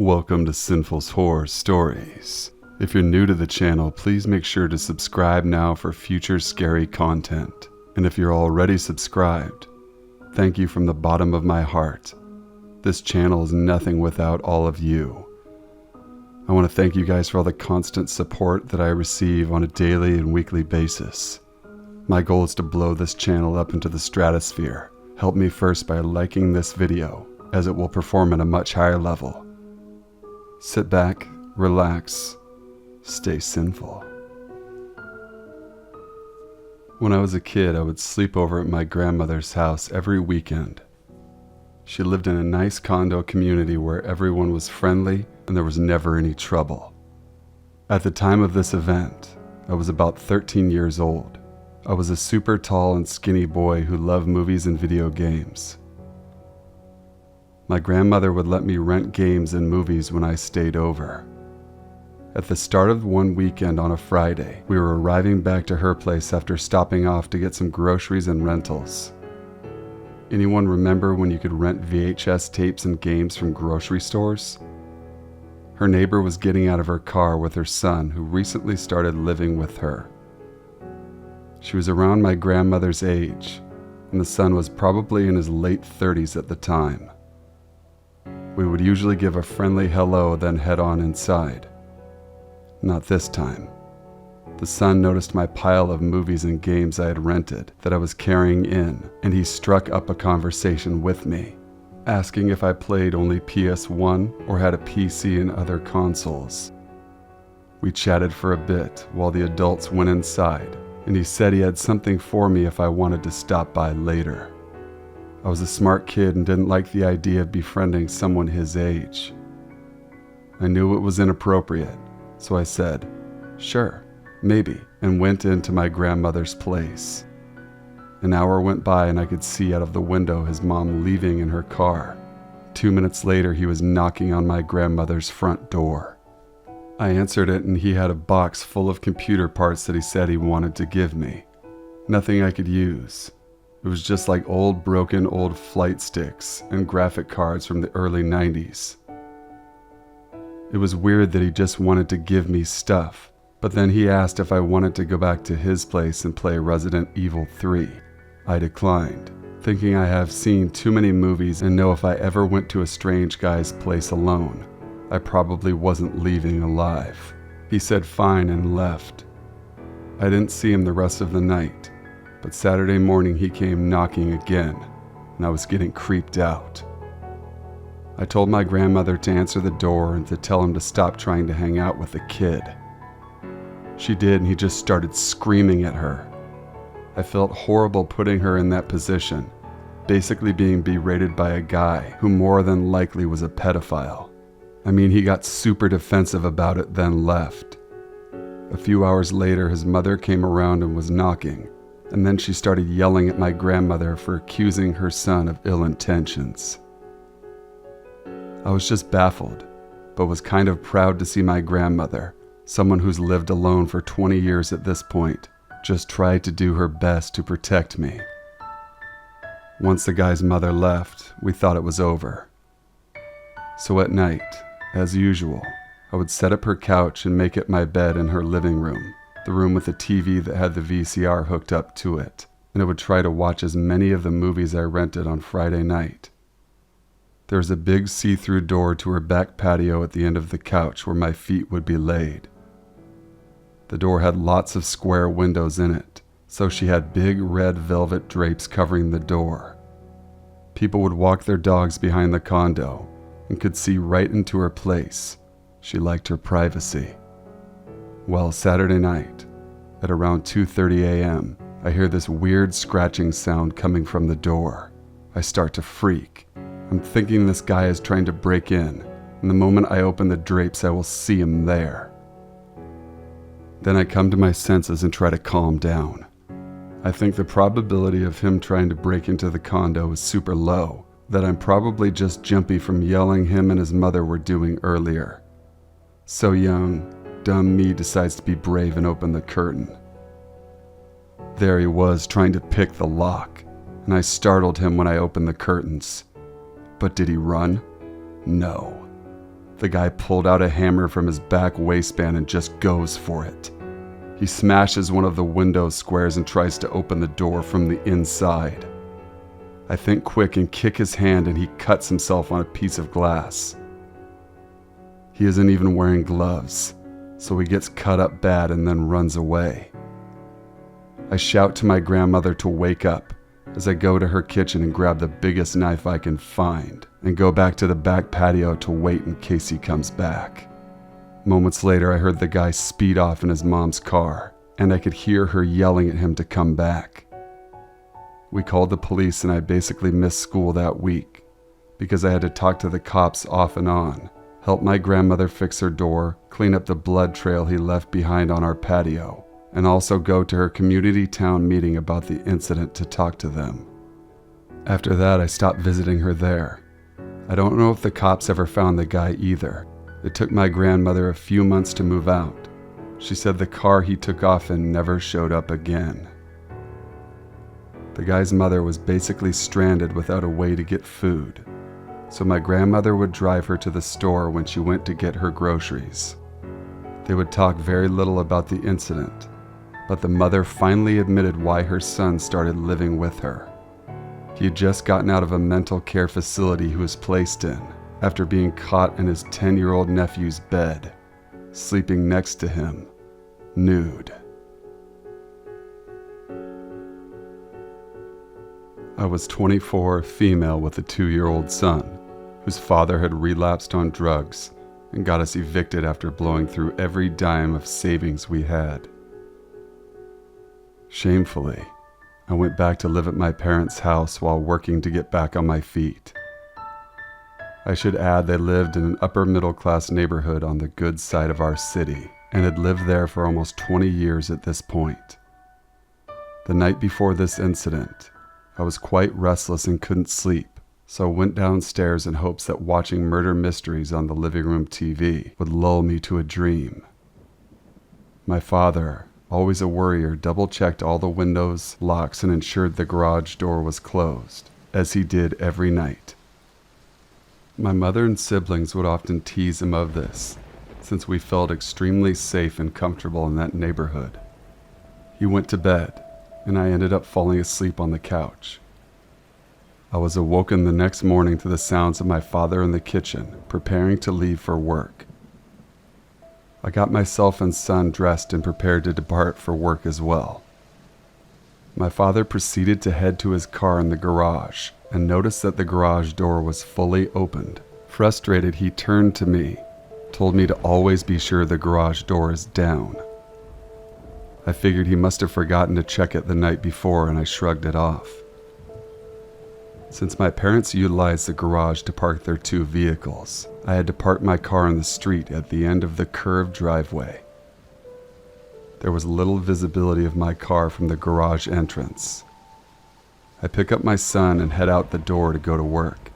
Welcome to Sinful's Horror Stories. If you're new to the channel, please make sure to subscribe now for future scary content. And if you're already subscribed, thank you from the bottom of my heart. This channel is nothing without all of you. I want to thank you guys for all the constant support that I receive on a daily and weekly basis. My goal is to blow this channel up into the stratosphere. Help me first by liking this video, as it will perform at a much higher level. Sit back, relax, stay sinful. When I was a kid, I would sleep over at my grandmother's house every weekend. She lived in a nice condo community where everyone was friendly and there was never any trouble. At the time of this event, I was about 13 years old. I was a super tall and skinny boy who loved movies and video games. My grandmother would let me rent games and movies when I stayed over. At the start of one weekend on a Friday, we were arriving back to her place after stopping off to get some groceries and rentals. Anyone remember when you could rent VHS tapes and games from grocery stores? Her neighbor was getting out of her car with her son, who recently started living with her. She was around my grandmother's age, and the son was probably in his late 30s at the time. We would usually give a friendly hello, then head on inside. Not this time. The son noticed my pile of movies and games I had rented that I was carrying in, and he struck up a conversation with me, asking if I played only PS1 or had a PC and other consoles. We chatted for a bit while the adults went inside, and he said he had something for me if I wanted to stop by later. I was a smart kid and didn't like the idea of befriending someone his age. I knew it was inappropriate, so I said, "Sure, maybe," and went into my grandmother's place. An hour went by and I could see out of the window his mom leaving in her car. 2 minutes later, he was knocking on my grandmother's front door. I answered it and he had a box full of computer parts that he said he wanted to give me. Nothing I could use. It was just like broken old flight sticks and graphic cards from the early 90s. It was weird that he just wanted to give me stuff, but then he asked if I wanted to go back to his place and play Resident Evil 3. I declined, thinking I have seen too many movies and know if I ever went to a strange guy's place alone, I probably wasn't leaving alive. He said fine and left. I didn't see him the rest of the night. But Saturday morning he came knocking again, and I was getting creeped out. I told my grandmother to answer the door and to tell him to stop trying to hang out with the kid. She did, and he just started screaming at her. I felt horrible putting her in that position, basically being berated by a guy who more than likely was a pedophile. I mean, he got super defensive about it, then left. A few hours later, his mother came around and was knocking. And then she started yelling at my grandmother for accusing her son of ill intentions. I was just baffled, but was kind of proud to see my grandmother, someone who's lived alone for 20 years at this point, just try to do her best to protect me. Once the guy's mother left, we thought it was over. So at night, as usual, I would set up her couch and make it my bed in her living room. The room with the TV that had the VCR hooked up to it, and I would try to watch as many of the movies I rented on Friday night. There was a big see-through door to her back patio at the end of the couch where my feet would be laid. The door had lots of square windows in it, so she had big red velvet drapes covering the door. People would walk their dogs behind the condo and could see right into her place. She liked her privacy. Well, Saturday night, at around 2:30 a.m., I hear this weird scratching sound coming from the door. I start to freak. I'm thinking this guy is trying to break in, and the moment I open the drapes, I will see him there. Then I come to my senses and try to calm down. I think the probability of him trying to break into the condo is super low, that I'm probably just jumpy from yelling him and his mother were doing earlier. So young, dumb me decides to be brave and open the curtain. There he was trying to pick the lock, and I startled him when I opened the curtains. But did he run? No. The guy pulled out a hammer from his back waistband and just goes for it. He smashes one of the window squares and tries to open the door from the inside. I think quick and kick his hand, and he cuts himself on a piece of glass. He isn't even wearing gloves, so he gets cut up bad and then runs away. I shout to my grandmother to wake up as I go to her kitchen and grab the biggest knife I can find and go back to the back patio to wait in case he comes back. Moments later, I heard the guy speed off in his mom's car, and I could hear her yelling at him to come back. We called the police, and I basically missed school that week because I had to talk to the cops off and on, help my grandmother fix her door, clean up the blood trail he left behind on our patio, and also go to her community town meeting about the incident to talk to them. After that, I stopped visiting her there. I don't know if the cops ever found the guy either. It took my grandmother a few months to move out. She said the car he took off in never showed up again. The guy's mother was basically stranded without a way to get food, so my grandmother would drive her to the store when she went to get her groceries. They would talk very little about the incident, but the mother finally admitted why her son started living with her. He had just gotten out of a mental care facility he was placed in after being caught in his 10-year-old nephew's bed, sleeping next to him, nude. I was 24, female with a 2-year-old son, whose father had relapsed on drugs and got us evicted after blowing through every dime of savings we had. Shamefully, I went back to live at my parents' house while working to get back on my feet. I should add they lived in an upper middle class neighborhood on the good side of our city and had lived there for almost 20 years at this point. The night before this incident, I was quite restless and couldn't sleep, so I went downstairs in hopes that watching murder mysteries on the living room TV would lull me to a dream. My father, always a worrier, double-checked all the windows, locks, and ensured the garage door was closed, as he did every night. My mother and siblings would often tease him of this, since we felt extremely safe and comfortable in that neighborhood. He went to bed, and I ended up falling asleep on the couch. I was awoken the next morning to the sounds of my father in the kitchen, preparing to leave for work. I got myself and son dressed and prepared to depart for work as well. My father proceeded to head to his car in the garage and noticed that the garage door was fully opened. Frustrated, he turned to me, told me to always be sure the garage door is down. I figured he must have forgotten to check it the night before, and I shrugged it off. Since my parents utilized the garage to park their 2 vehicles, I had to park my car in the street at the end of the curved driveway. There was little visibility of my car from the garage entrance. I pick up my son and head out the door to go to work.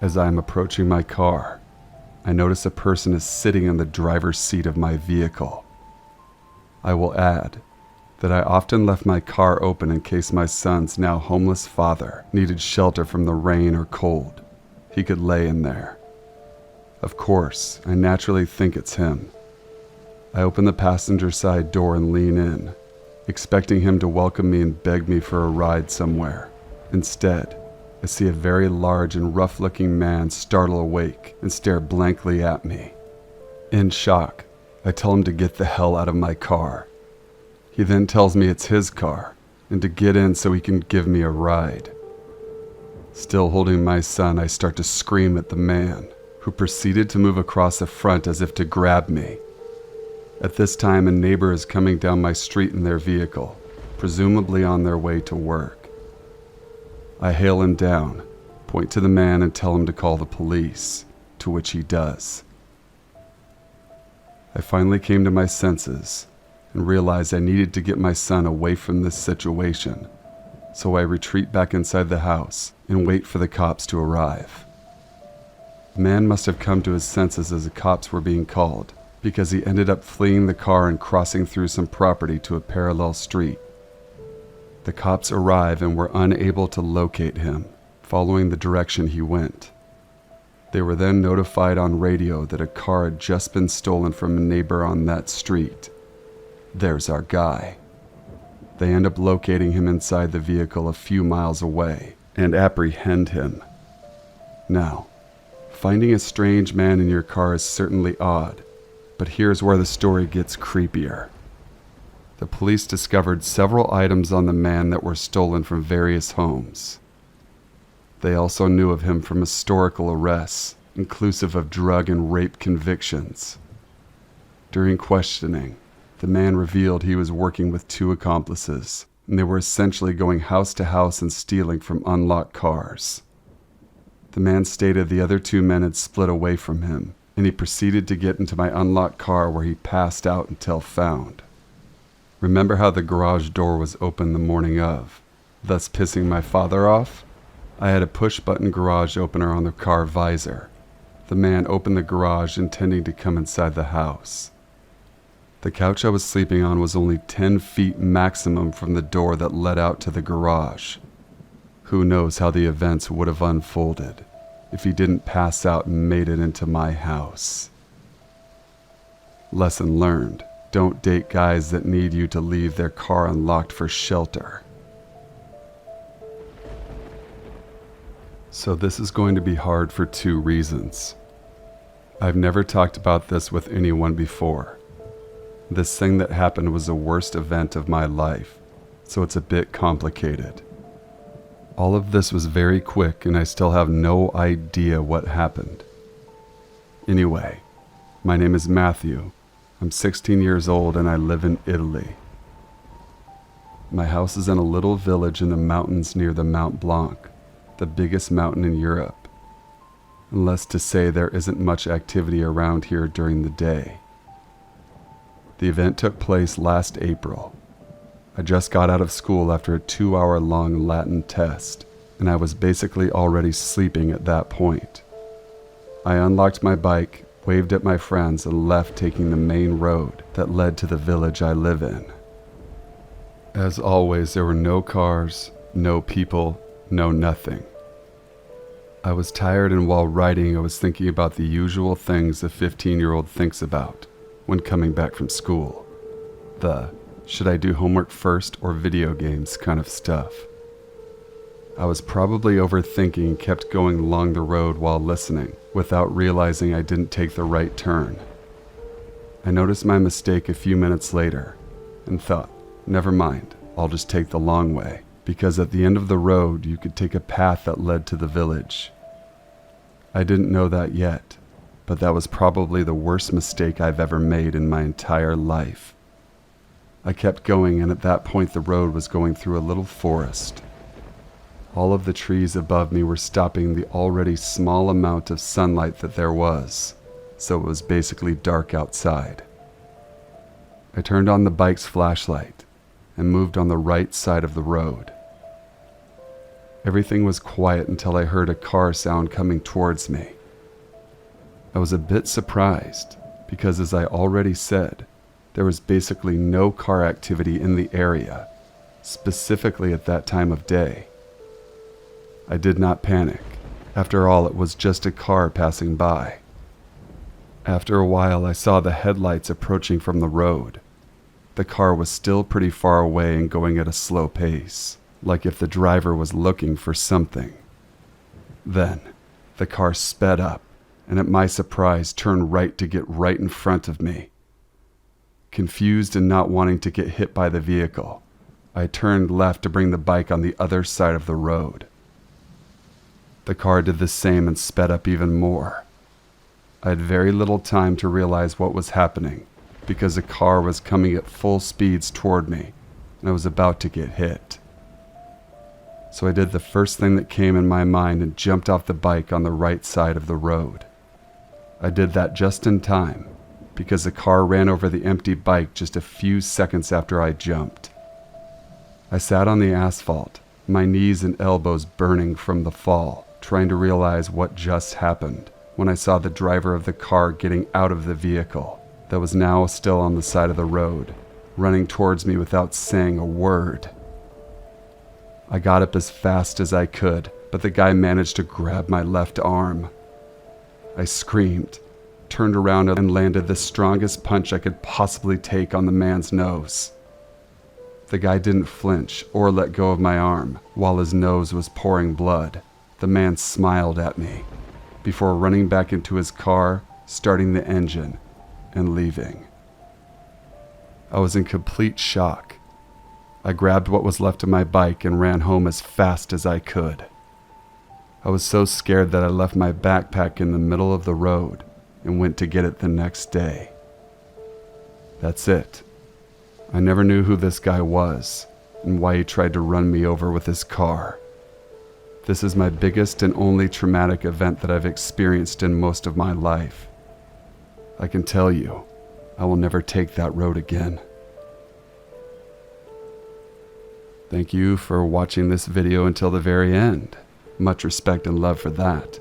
As I am approaching my car, I notice a person is sitting in the driver's seat of my vehicle. I will add that I often left my car open in case my son's now homeless father needed shelter from the rain or cold. He could lay in there. Of course, I naturally think it's him. I open the passenger side door and lean in, expecting him to welcome me and beg me for a ride somewhere. Instead, I see a very large and rough-looking man startle awake and stare blankly at me. In shock, I tell him to get the hell out of my car. He then tells me it's his car and to get in so he can give me a ride. Still holding my son, I start to scream at the man, who proceeded to move across the front as if to grab me. At this time, a neighbor is coming down my street in their vehicle, presumably on their way to work. I hail him down, point to the man, and tell him to call the police, to which he does. I finally came to my senses and realized I needed to get my son away from this situation, so I retreat back inside the house and wait for the cops to arrive. The man must have come to his senses as the cops were being called, because he ended up fleeing the car and crossing through some property to a parallel street. The cops arrive and were unable to locate him, following the direction he went. They were then notified on radio that a car had just been stolen from a neighbor on that street. There's our guy. They end up locating him inside the vehicle a few miles away and apprehend him. Now, finding a strange man in your car is certainly odd, but here's where the story gets creepier. The police discovered several items on the man that were stolen from various homes. They also knew of him from historical arrests, inclusive of drug and rape convictions. During questioning, the man revealed he was working with 2 accomplices, and they were essentially going house to house and stealing from unlocked cars. The man stated the other 2 men had split away from him, and he proceeded to get into my unlocked car where he passed out until found. Remember how the garage door was open the morning of, thus pissing my father off? I had a push-button garage opener on the car visor. The man opened the garage intending to come inside the house. The couch I was sleeping on was only 10 feet maximum from the door that led out to the garage. Who knows how the events would have unfolded if he didn't pass out and made it into my house. Lesson learned: don't date guys that need you to leave their car unlocked for shelter. So this is going to be hard for 2 reasons. I've never talked about this with anyone before. This thing that happened was the worst event of my life, so it's a bit complicated. All of this was very quick and I still have no idea what happened. Anyway, my name is Matthew. I'm 16 years old and I live in Italy. My house is in a little village in the mountains near the Mont Blanc, the biggest mountain in Europe. Unless to say there isn't much activity around here during the day. The event took place last April. I just got out of school after a 2-hour-long Latin test, and I was basically already sleeping at that point. I unlocked my bike, waved at my friends, and left taking the main road that led to the village I live in. As always, there were no cars, no people, no nothing. I was tired, and while riding, I was thinking about the usual things a 15-year-old thinks about when coming back from school. The should I do homework first or video games kind of stuff. I was probably overthinking and kept going along the road while listening, without realizing I didn't take the right turn. I noticed my mistake a few minutes later, and thought, never mind, I'll just take the long way, because at the end of the road you could take a path that led to the village. I didn't know that yet, but that was probably the worst mistake I've ever made in my entire life. I kept going, and at that point the road was going through a little forest. All of the trees above me were stopping the already small amount of sunlight that there was, so it was basically dark outside. I turned on the bike's flashlight and moved on the right side of the road. Everything was quiet until I heard a car sound coming towards me. I was a bit surprised because, as I already said, there was basically no car activity in the area, specifically at that time of day. I did not panic. After all, it was just a car passing by. After a while, I saw the headlights approaching from the road. The car was still pretty far away and going at a slow pace, like if the driver was looking for something. Then, the car sped up, and at my surprise, turned right to get right in front of me. Confused and not wanting to get hit by the vehicle, I turned left to bring the bike on the other side of the road. The car did the same and sped up even more. I had very little time to realize what was happening because the car was coming at full speeds toward me and I was about to get hit. So I did the first thing that came in my mind and jumped off the bike on the right side of the road. I did that just in time because the car ran over the empty bike just a few seconds after I jumped. I sat on the asphalt, my knees and elbows burning from the fall, trying to realize what just happened when I saw the driver of the car getting out of the vehicle that was now still on the side of the road, running towards me without saying a word. I got up as fast as I could, but the guy managed to grab my left arm. I screamed, turned around and landed the strongest punch I could possibly take on the man's nose. The guy didn't flinch or let go of my arm while his nose was pouring blood. The man smiled at me before running back into his car, starting the engine, and leaving. I was in complete shock. I grabbed what was left of my bike and ran home as fast as I could. I was so scared that I left my backpack in the middle of the road and went to get it the next day. That's it. I never knew who this guy was and why he tried to run me over with his car. This is my biggest and only traumatic event that I've experienced in most of my life. I can tell you, I will never take that road again. Thank you for watching this video until the very end. Much respect and love for that.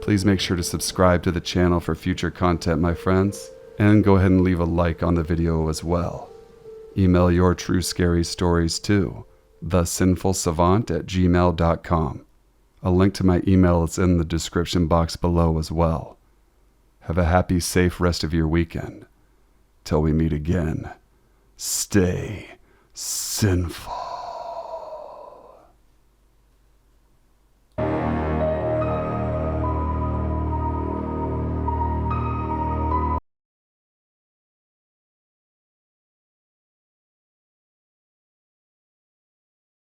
Please make sure to subscribe to the channel for future content, my friends, and go ahead and leave a like on the video as well. Email your true scary stories to thesinfulsavant@gmail.com. A link to my email is in the description box below as well. Have a happy, safe rest of your weekend. Till we meet again, stay sinful.